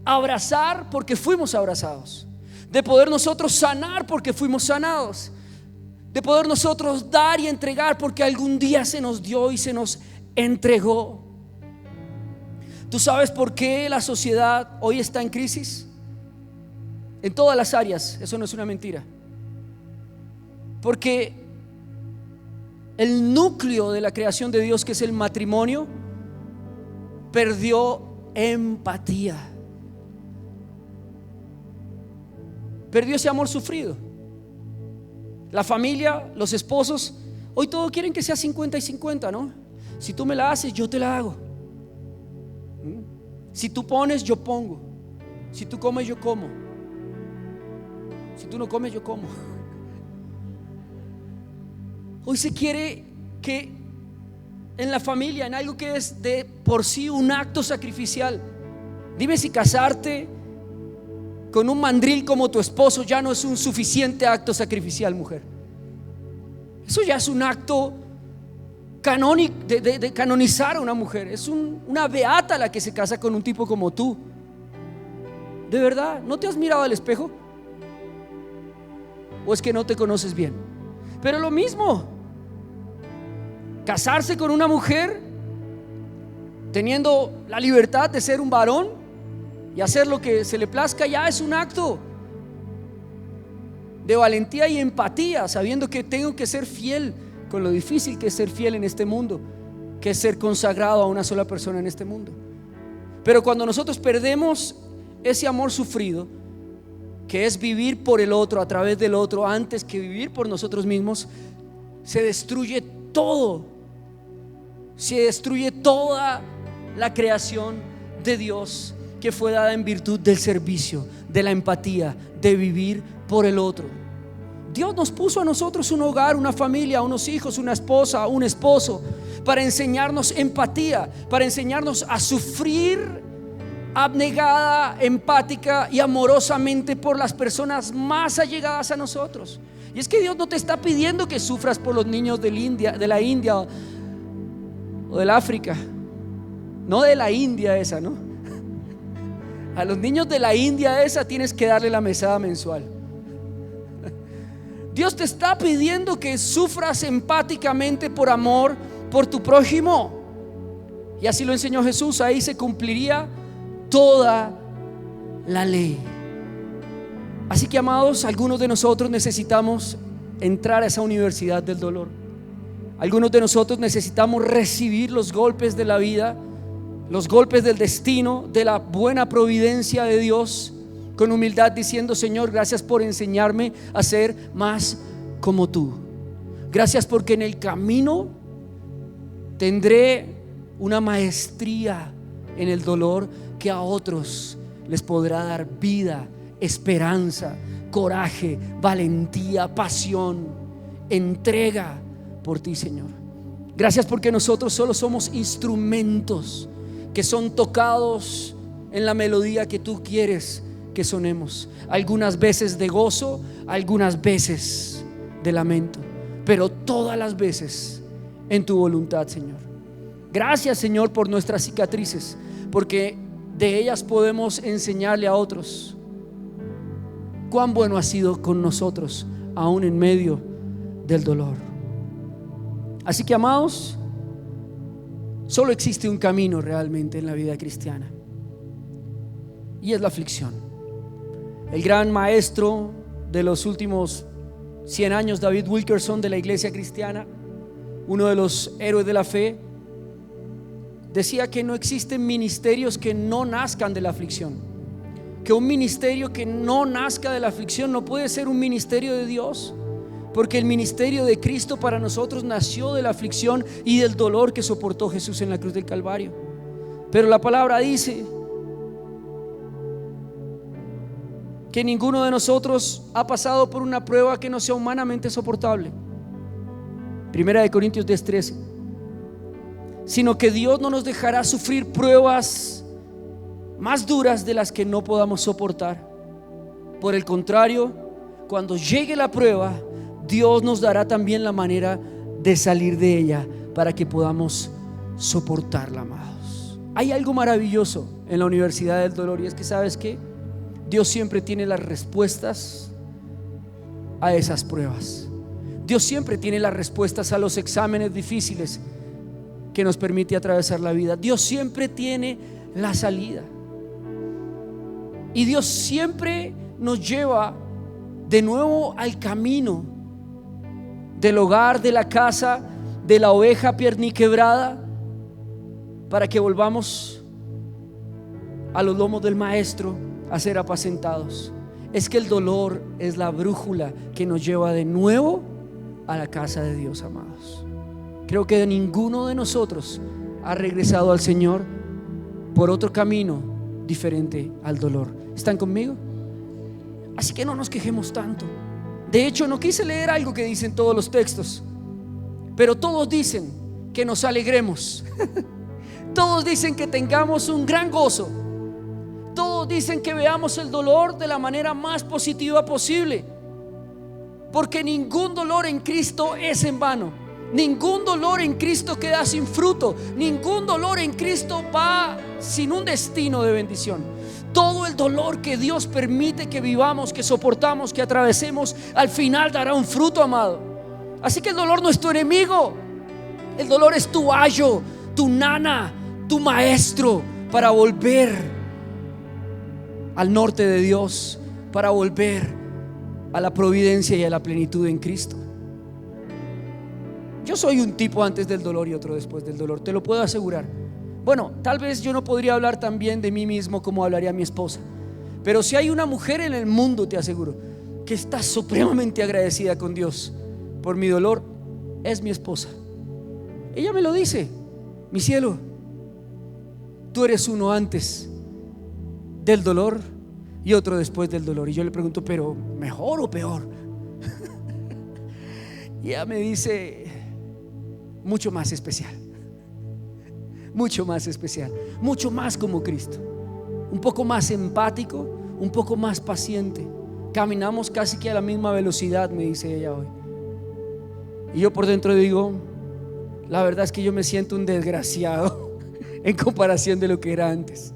abrazar porque fuimos abrazados, de poder nosotros sanar porque fuimos sanados, de poder nosotros dar y entregar porque algún día se nos dio y se nos entregó. ¿Tú sabes por qué la sociedad hoy está en crisis? En todas las áreas, eso no es una mentira. Porque el núcleo de la creación de Dios, que es el matrimonio, perdió empatía, perdió ese amor sufrido. La familia, los esposos, hoy todos quieren que sea 50 y 50, ¿no? Si tú me la haces, yo te la hago. Si tú pones, yo pongo. Si tú comes, yo como. Si tú no comes, yo como. Hoy se quiere que en la familia, en algo que es de por sí un acto sacrificial, dime si casarte con un mandril como tu esposo ya no es un suficiente acto sacrificial, mujer. Eso ya es un acto de canonizar a una mujer. Es una beata la que se casa con un tipo como tú. ¿De verdad? ¿No te has mirado al espejo? ¿O es que no te conoces bien? Pero lo mismo, casarse con una mujer teniendo la libertad de ser un varón y hacer lo que se le plazca, ya es un acto de valentía y empatía, sabiendo que tengo que ser fiel con lo difícil que es ser fiel en este mundo, que es ser consagrado a una sola persona en este mundo. Pero cuando nosotros perdemos ese amor sufrido, que es vivir por el otro, a través del otro, antes que vivir por nosotros mismos, se destruye todo. Se destruye toda la creación de Dios que fue dada en virtud del servicio, de la empatía, de vivir por el otro. Dios nos puso a nosotros un hogar, una familia, unos hijos, una esposa, un esposo, para enseñarnos empatía, para enseñarnos a sufrir abnegada, empática y amorosamente por las personas más allegadas a nosotros. Y es que Dios no te está pidiendo que sufras por los niños de la India o del África, no de la India esa, ¿no? A los niños de la India esa tienes que darle la mesada mensual. Dios te está pidiendo que sufras empáticamente por amor por tu prójimo. Y así lo enseñó Jesús. Ahí se cumpliría toda la ley. Así que, amados, algunos de nosotros necesitamos entrar a esa universidad del dolor. Algunos de nosotros necesitamos recibir los golpes de la vida, los golpes del destino, de la buena providencia de Dios, con humildad, diciendo: Señor, gracias por enseñarme a ser más como tú. Gracias porque en el camino tendré una maestría en el dolor que a otros les podrá dar vida, esperanza, coraje, valentía, pasión, entrega por ti, Señor. Gracias porque nosotros solo somos instrumentos que son tocados en la melodía que tú quieres que sonemos, algunas veces de gozo, algunas veces de lamento, pero todas las veces en tu voluntad, Señor. Gracias, Señor, por nuestras cicatrices, porque de ellas podemos enseñarle a otros cuán bueno has sido con nosotros, aún en medio del dolor. Así que, amados, solo existe un camino realmente en la vida cristiana, y es la aflicción. El gran maestro de los últimos 100 años, David Wilkerson, de la iglesia cristiana, uno de los héroes de la fe, decía que no existen ministerios que no nazcan de la aflicción, que un ministerio que no nazca de la aflicción no puede ser un ministerio de Dios, porque el ministerio de Cristo para nosotros nació de la aflicción y del dolor que soportó Jesús en la cruz del Calvario. Pero la palabra dice que ninguno de nosotros ha pasado por una prueba que no sea humanamente soportable. Primera de Corintios 10:13. Sino que Dios no nos dejará sufrir pruebas más duras de las que no podamos soportar. Por el contrario, cuando llegue la prueba, Dios nos dará también la manera de salir de ella para que podamos soportarla, amados. Hay algo maravilloso en la Universidad del Dolor, y es que, ¿sabes qué? Dios siempre tiene las respuestas a esas pruebas. Dios siempre tiene las respuestas a los exámenes difíciles que nos permite atravesar la vida. Dios siempre tiene la salida, y Dios siempre nos lleva de nuevo al camino del hogar, de la casa, de la oveja pierniquebrada, para que volvamos a los lomos del Maestro a ser apacentados. Es que el dolor es la brújula que nos lleva de nuevo a la casa de Dios, amados. Creo que ninguno de nosotros ha regresado al Señor por otro camino diferente al dolor. ¿Están conmigo? Así que no nos quejemos tanto. De hecho, no quise leer algo que dicen todos los textos, pero todos dicen que nos alegremos. Todos dicen que tengamos un gran gozo. Todos dicen que veamos el dolor de la manera más positiva posible, porque ningún dolor en Cristo es en vano. Ningún dolor en Cristo queda sin fruto. Ningún dolor en Cristo va sin un destino de bendición. Todo el dolor que Dios permite que vivamos, que soportamos, que atravesemos, al final dará un fruto, amado. Así que el dolor no es tu enemigo. El dolor es tu ayo, tu nana, tu maestro para volver al norte de Dios, para volver a la providencia y a la plenitud en Cristo. Yo soy un tipo antes del dolor y otro después del dolor, te lo puedo asegurar. Bueno, tal vez yo no podría hablar tan bien de mí mismo como hablaría mi esposa, pero si hay una mujer en el mundo, te aseguro, que está supremamente agradecida con Dios por mi dolor, es mi esposa. Ella me lo dice: mi cielo, tú eres uno antes del dolor y otro después del dolor. Y yo le pregunto: ¿pero mejor o peor? Y ella me dice: mucho más especial, mucho más especial, mucho más como Cristo, un poco más empático, un poco más paciente. Caminamos casi que a la misma velocidad, me dice ella hoy. Y yo por dentro digo: la verdad es que yo me siento un desgraciado en comparación de lo que era antes.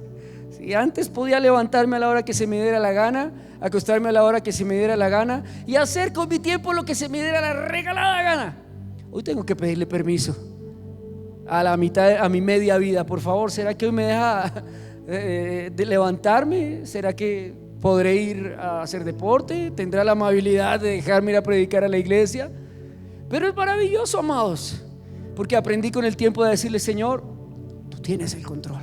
Si antes podía levantarme a la hora que se me diera la gana, acostarme a la hora que se me diera la gana y hacer con mi tiempo lo que se me diera la regalada gana, hoy tengo que pedirle permiso a la mitad, a mi media vida. Por favor, ¿será que hoy me deja de levantarme? ¿Será que podré ir a hacer deporte? ¿Tendrá la amabilidad de dejarme ir a predicar a la iglesia? Pero es maravilloso, amados, porque aprendí con el tiempo de decirle: Señor, tú tienes el control.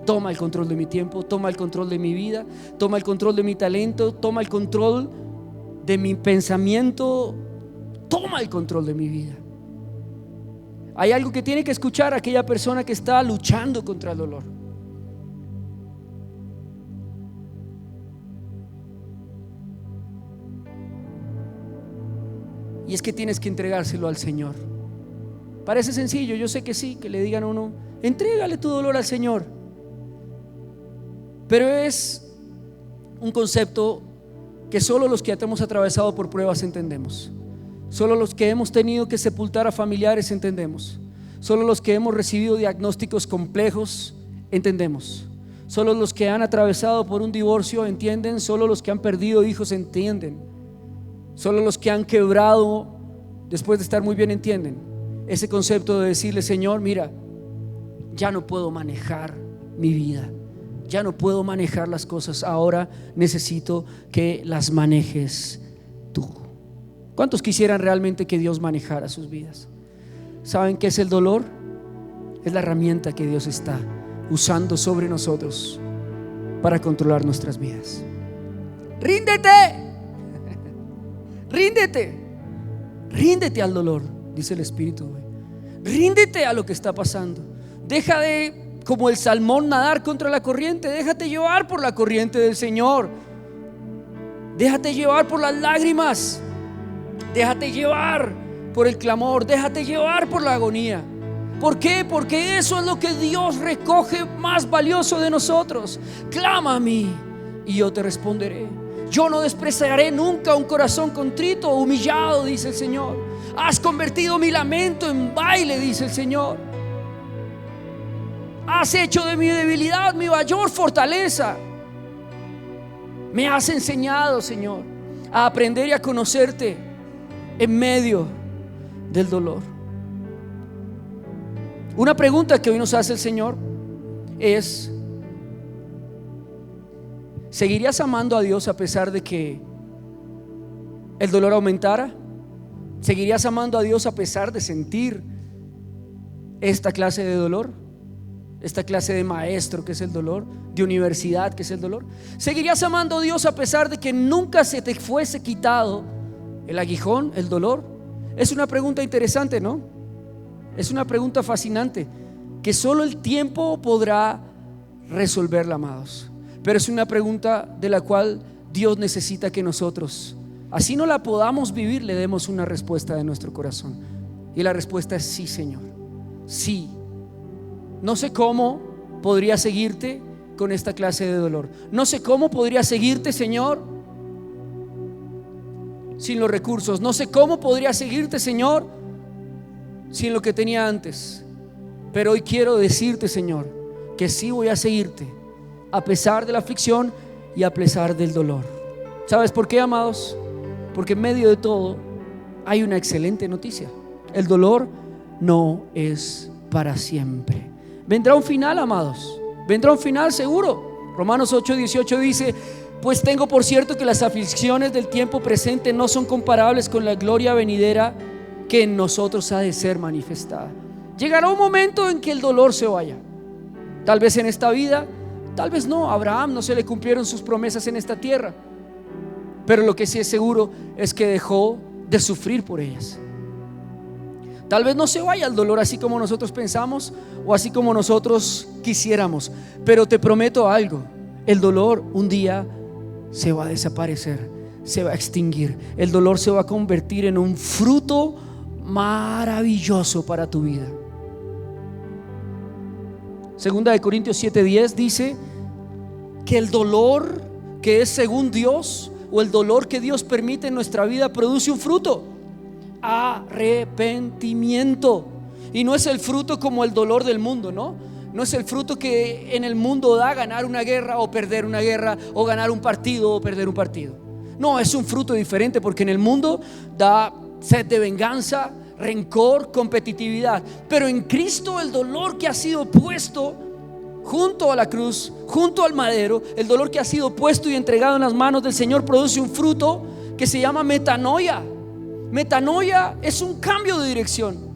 Toma el control de mi tiempo, toma el control de mi vida, toma el control de mi talento, toma el control de mi pensamiento, toma el control de mi vida. Hay algo que tiene que escuchar aquella persona que está luchando contra el dolor. Y es que tienes que entregárselo al Señor. Parece sencillo, yo sé que sí, que le digan a uno: entrégale tu dolor al Señor. Pero es un concepto que solo los que hemos atravesado por pruebas entendemos. Solo los que hemos tenido que sepultar a familiares entendemos. Solo los que hemos recibido diagnósticos complejos entendemos. Solo los que han atravesado por un divorcio entienden. Solo los que han perdido hijos entienden. Solo los que han quebrado después de estar muy bien entienden ese concepto de decirle: Señor, mira, ya no puedo manejar mi vida, ya no puedo manejar las cosas, ahora necesito que las manejes tú. ¿Cuántos quisieran realmente que Dios manejara sus vidas? ¿Saben qué es el dolor? Es la herramienta que Dios está usando sobre nosotros para controlar nuestras vidas. Ríndete, ríndete, ríndete al dolor, dice el Espíritu hoy. Ríndete a lo que está pasando. Deja de, como el salmón, nadar contra la corriente. Déjate llevar por la corriente del Señor. Déjate llevar por las lágrimas. Déjate llevar por el clamor. Déjate llevar por la agonía. ¿Por qué? Porque eso es lo que Dios recoge más valioso de nosotros. Clama a mí y yo te responderé. Yo no despreciaré nunca un corazón contrito o humillado, dice el Señor. Has convertido mi lamento en baile, dice el Señor. Has hecho de mi debilidad mi mayor fortaleza. Me has enseñado, Señor, a aprender y a conocerte en medio del dolor. Una pregunta que hoy nos hace el Señor es: ¿seguirías amando a Dios a pesar de que el dolor aumentara? ¿Seguirías amando a Dios a pesar de sentir esta clase de dolor? Esta clase de maestro que es el dolor, de universidad que es el dolor. ¿Seguirías amando a Dios a pesar de que nunca se te fuese quitado el aguijón, el dolor? Es una pregunta interesante, ¿no? Es una pregunta fascinante que solo el tiempo podrá resolverla, amados. Pero es una pregunta de la cual Dios necesita que nosotros, así no la podamos vivir, le demos una respuesta de nuestro corazón. Y la respuesta es sí, Señor. Sí. No sé cómo podría seguirte con esta clase de dolor. No sé cómo podría seguirte, Señor, sin los recursos. No sé cómo podría seguirte, Señor, sin lo que tenía antes. Pero hoy quiero decirte, Señor, que sí voy a seguirte a pesar de la aflicción y a pesar del dolor. ¿Sabes por qué, amados? Porque en medio de todo hay una excelente noticia: el dolor no es para siempre. Vendrá un final, amados, vendrá un final seguro. Romanos 8:18 dice: pues tengo por cierto que las aflicciones del tiempo presente no son comparables con la gloria venidera que en nosotros ha de ser manifestada. Llegará un momento en que el dolor se vaya, tal vez en esta vida, tal vez no. A Abraham no se le cumplieron sus promesas en esta tierra, pero lo que sí es seguro es que dejó de sufrir por ellas. Tal vez no se vaya el dolor así como nosotros pensamos o así como nosotros quisiéramos, pero te prometo algo: el dolor un día se va a desaparecer, se va a extinguir. El dolor se va a convertir en un fruto maravilloso para tu vida. Segunda de Corintios 7:10 dice que el dolor que es según Dios, o el dolor que Dios permite en nuestra vida, produce un fruto: arrepentimiento. Y no es el fruto como el dolor del mundo, ¿no? No es el fruto que en el mundo da ganar una guerra o perder una guerra, o ganar un partido o perder un partido. No, es un fruto diferente, porque en el mundo da sed de venganza, rencor, competitividad. Pero en Cristo, el dolor que ha sido puesto junto a la cruz, junto al madero, el dolor que ha sido puesto y entregado en las manos del Señor, produce un fruto que se llama metanoia. Metanoia es un cambio de dirección.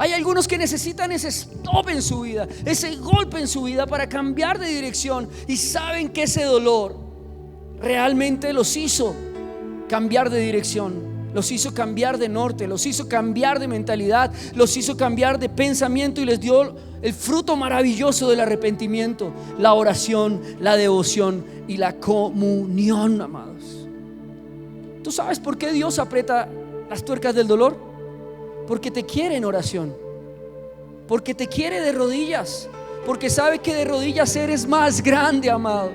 Hay algunos que necesitan ese stop en su vida, ese golpe en su vida para cambiar de dirección, y saben que ese dolor realmente los hizo cambiar de dirección, los hizo cambiar de norte, los hizo cambiar de mentalidad, los hizo cambiar de pensamiento, y les dio el fruto maravilloso del arrepentimiento: la oración, la devoción y la comunión, amados. ¿Tú sabes por qué Dios aprieta las tuercas del dolor? Porque te quiere en oración, porque te quiere de rodillas, porque sabe que de rodillas eres más grande, amado.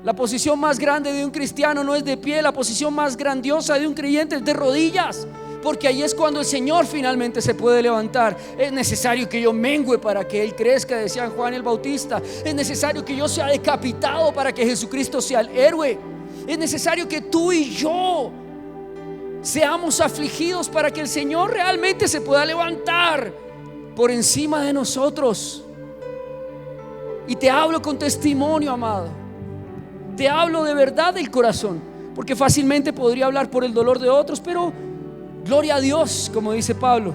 La posición más grande de un cristiano no es de pie, la posición más grandiosa de un creyente es de rodillas, porque ahí es cuando el Señor finalmente se puede levantar. Es necesario que yo mengüe para que Él crezca, decía Juan el Bautista. Es necesario que yo sea decapitado para que Jesucristo sea el héroe. Es necesario que tú y yo seamos afligidos para que el Señor realmente se pueda levantar por encima de nosotros. Y te hablo con testimonio, amado. Te hablo de verdad del corazón, porque fácilmente podría hablar por el dolor de otros, pero gloria a Dios, como dice Pablo,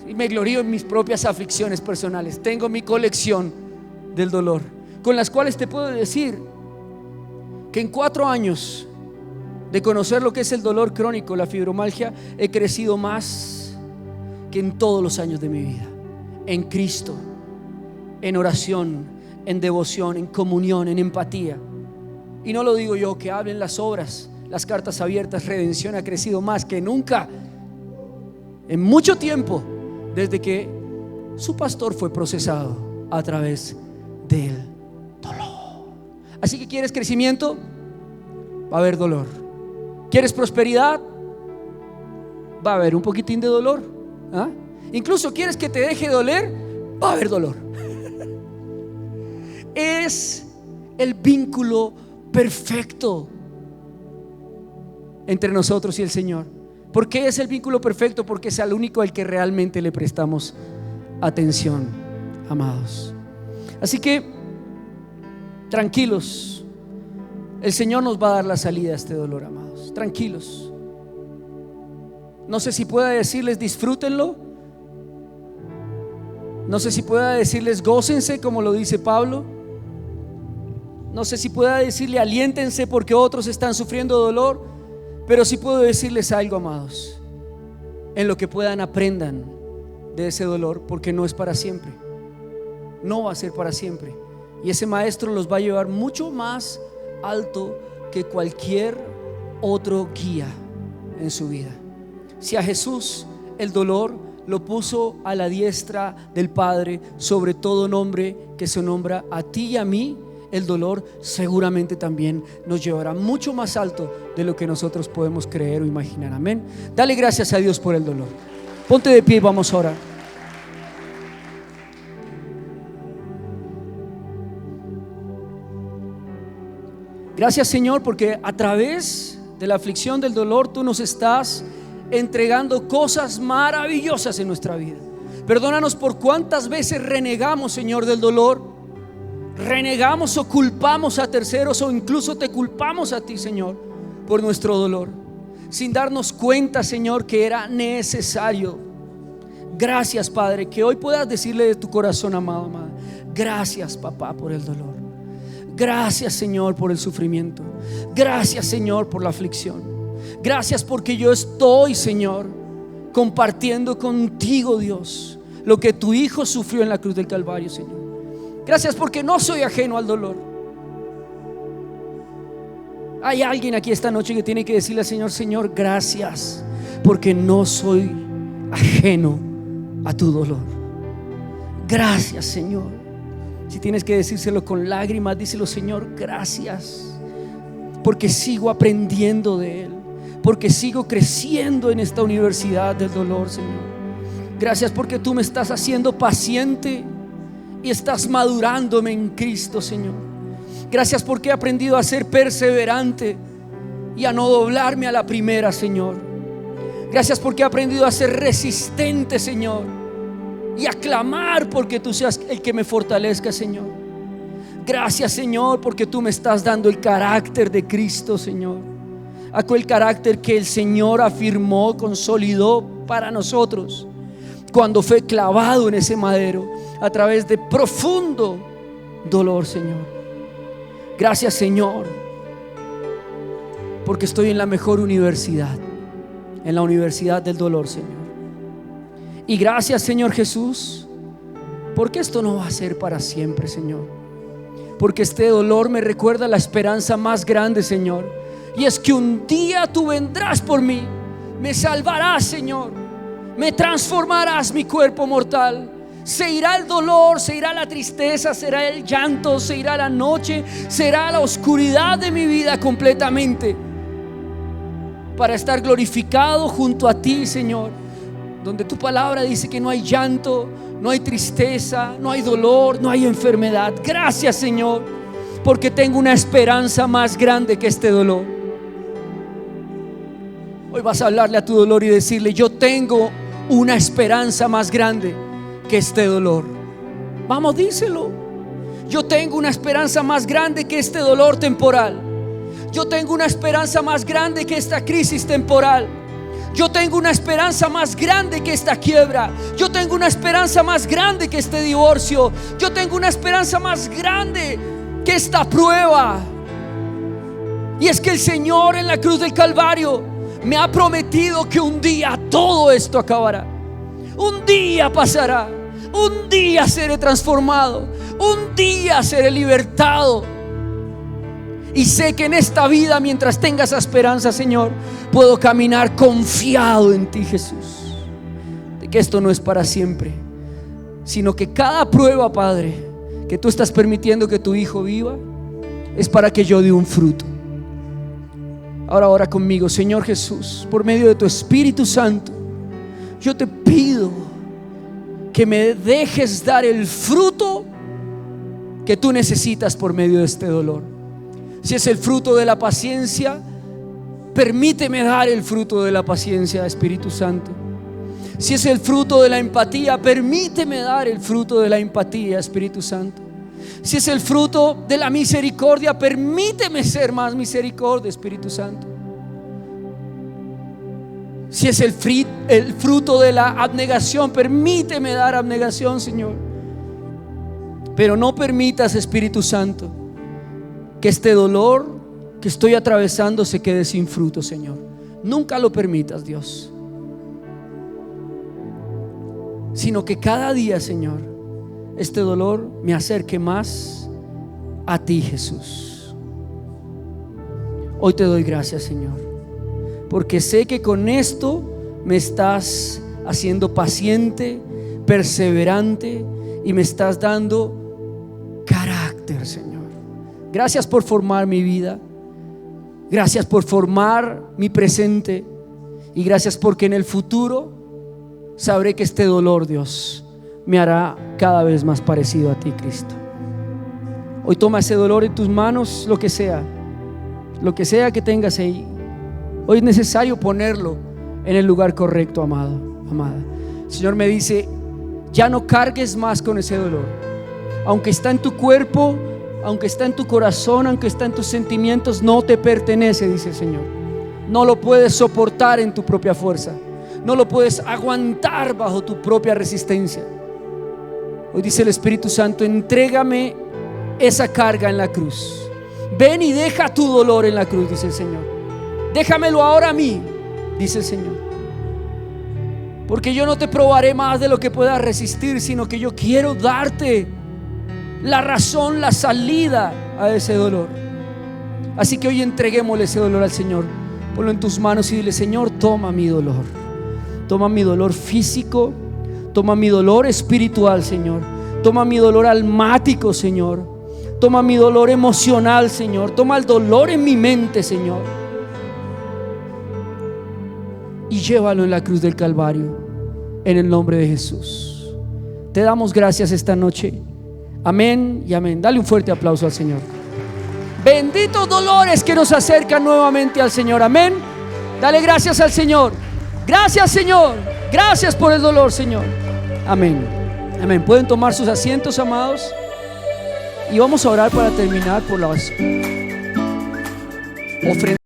y me glorío en mis propias aflicciones personales. Tengo mi colección del dolor, con las cuales te puedo decir que en 4 años de conocer lo que es el dolor crónico, la fibromialgia, he crecido más que en todos los años de mi vida, en Cristo, en oración, en devoción, en comunión, en empatía. Y no lo digo yo, que hablen las obras, las cartas abiertas. Redención ha crecido más que nunca en mucho tiempo, desde que su pastor fue procesado a través del dolor. Así que, ¿quieres crecimiento? Va a haber dolor. ¿Quieres prosperidad? Va a haber un poquitín de dolor. ¿Ah? Incluso quieres que te deje doler, va a haber dolor. Es el vínculo perfecto entre nosotros y el Señor. ¿Por qué es el vínculo perfecto? Porque es al único al que realmente le prestamos atención, amados. Así que tranquilos, el Señor nos va a dar la salida a este dolor, amados. Tranquilos. No sé si pueda decirles disfrútenlo, no sé si pueda decirles gócense, como lo dice Pablo. No sé si pueda decirle aliéntense porque otros están sufriendo dolor. Pero sí puedo decirles algo, amados: en lo que puedan, aprendan de ese dolor, porque no es para siempre. No va a ser para siempre. Y ese maestro los va a llevar mucho más alto que cualquier otro guía en su vida. Si a Jesús el dolor lo puso a la diestra del Padre sobre todo nombre que se nombra, a ti y a mí el dolor seguramente también nos llevará mucho más alto de lo que nosotros podemos creer o imaginar. Amén. Dale gracias a Dios por el dolor. Ponte de pie y vamos a orar. Gracias, Señor, porque a través de la aflicción del dolor tú nos estás entregando cosas maravillosas en nuestra vida. Perdónanos por cuántas veces renegamos, Señor, del dolor. Renegamos o culpamos a terceros, o incluso te culpamos a ti, Señor, por nuestro dolor, sin darnos cuenta, Señor, que era necesario. Gracias, Padre, que hoy puedas decirle de tu corazón, amado, amada: gracias, papá, por el dolor. Gracias, Señor, por el sufrimiento. Gracias, Señor, por la aflicción. Gracias porque yo estoy, Señor, compartiendo contigo, Dios, lo que tu Hijo sufrió en la cruz del Calvario, Señor. Gracias porque no soy ajeno al dolor. Hay alguien aquí esta noche que tiene que decirle al Señor: Señor, gracias porque no soy ajeno a tu dolor. Gracias, Señor. Si tienes que decírselo con lágrimas, díselo: Señor, gracias porque sigo aprendiendo de Él, porque sigo creciendo en esta universidad del dolor, Señor. Gracias porque tú me estás haciendo paciente y estás madurándome en Cristo, Señor. Gracias porque he aprendido a ser perseverante y a no doblarme a la primera, Señor. Gracias porque he aprendido a ser resistente, Señor, y a clamar porque tú seas el que me fortalezca, Señor. Gracias, Señor, porque tú me estás dando el carácter de Cristo, Señor. Aquel carácter que el Señor afirmó, consolidó para nosotros cuando fue clavado en ese madero a través de profundo dolor, Señor. Gracias, Señor, porque estoy en la mejor universidad, en la universidad del dolor, Señor. Y gracias, Señor Jesús, porque esto no va a ser para siempre, Señor. Porque este dolor me recuerda la esperanza más grande, Señor, y es que un día tú vendrás por mí, me salvarás, Señor, me transformarás mi cuerpo mortal. Se irá el dolor, se irá la tristeza, será el llanto, se irá la noche, será la oscuridad de mi vida completamente, para estar glorificado junto a ti, Señor, donde tu palabra dice que no hay llanto, no hay tristeza, no hay dolor, no hay enfermedad. Gracias, Señor, porque tengo una esperanza más grande que este dolor. Hoy vas a hablarle a tu dolor y decirle: yo tengo una esperanza más grande que este dolor. Vamos, díselo: yo tengo una esperanza más grande que este dolor temporal. Yo tengo una esperanza más grande que esta crisis temporal. Yo tengo una esperanza más grande que esta quiebra. Yo tengo una esperanza más grande que este divorcio. Yo tengo una esperanza más grande que esta prueba. Y es que el Señor en la cruz del Calvario me ha prometido que un día todo esto acabará. Un día pasará. Un día seré transformado. Un día seré libertado. Y sé que en esta vida, mientras tenga esa esperanza, Señor, puedo caminar confiado en ti, Jesús, de que esto no es para siempre, sino que cada prueba, Padre, que tú estás permitiendo que tu Hijo viva, es para que yo dé un fruto. Ahora ora conmigo. Señor Jesús, por medio de tu Espíritu Santo, yo te pido que me dejes dar el fruto que tú necesitas por medio de este dolor. Si es el fruto de la paciencia, permíteme dar el fruto de la paciencia, Espíritu Santo. Si es el fruto de la empatía, permíteme dar el fruto de la empatía, Espíritu Santo. Si es el fruto de la misericordia, permíteme ser más misericordia, Espíritu Santo. Si es el fruto de la abnegación, permíteme dar abnegación, Señor. Pero no permitas, Espíritu Santo, que este dolor que estoy atravesando se quede sin fruto, Señor. Nunca lo permitas, Dios. Sino que cada día, Señor, este dolor me acerque más a ti, Jesús. Hoy te doy gracias, Señor, porque sé que con esto me estás haciendo paciente, perseverante, y me estás dando carácter, Señor. Gracias por formar mi vida. Gracias por formar mi presente. Y gracias porque en el futuro sabré que este dolor, Dios, me hará cada vez más parecido a ti, Cristo. Hoy toma ese dolor en tus manos, lo que sea que tengas ahí. Hoy es necesario ponerlo en el lugar correcto, amado, amada. El Señor me dice: ya no cargues más con ese dolor. Aunque está en tu cuerpo, aunque está en tu corazón, aunque está en tus sentimientos, no te pertenece, dice el Señor. No lo puedes soportar en tu propia fuerza, no lo puedes aguantar bajo tu propia resistencia. Hoy dice el Espíritu Santo: entrégame esa carga en la cruz. Ven y deja tu dolor en la cruz, dice el Señor. Déjamelo ahora a mí, dice el Señor. Porque yo no te probaré más de lo que puedas resistir, sino que yo quiero darte la razón, la salida a ese dolor. Así que hoy entreguémosle ese dolor al Señor. Ponlo en tus manos y dile: Señor, toma mi dolor. Toma mi dolor físico, toma mi dolor espiritual, Señor. Toma mi dolor almático, Señor. Toma mi dolor emocional, Señor. Toma el dolor en mi mente, Señor, y llévalo en la cruz del Calvario, en el nombre de Jesús. Te damos gracias esta noche. Amén y amén. Dale un fuerte aplauso al Señor. Benditos dolores que nos acercan nuevamente al Señor. Amén. Dale gracias al Señor. Gracias, Señor. Gracias por el dolor, Señor. Amén. Amén. Pueden tomar sus asientos, amados, y vamos a orar para terminar por las ofrendas.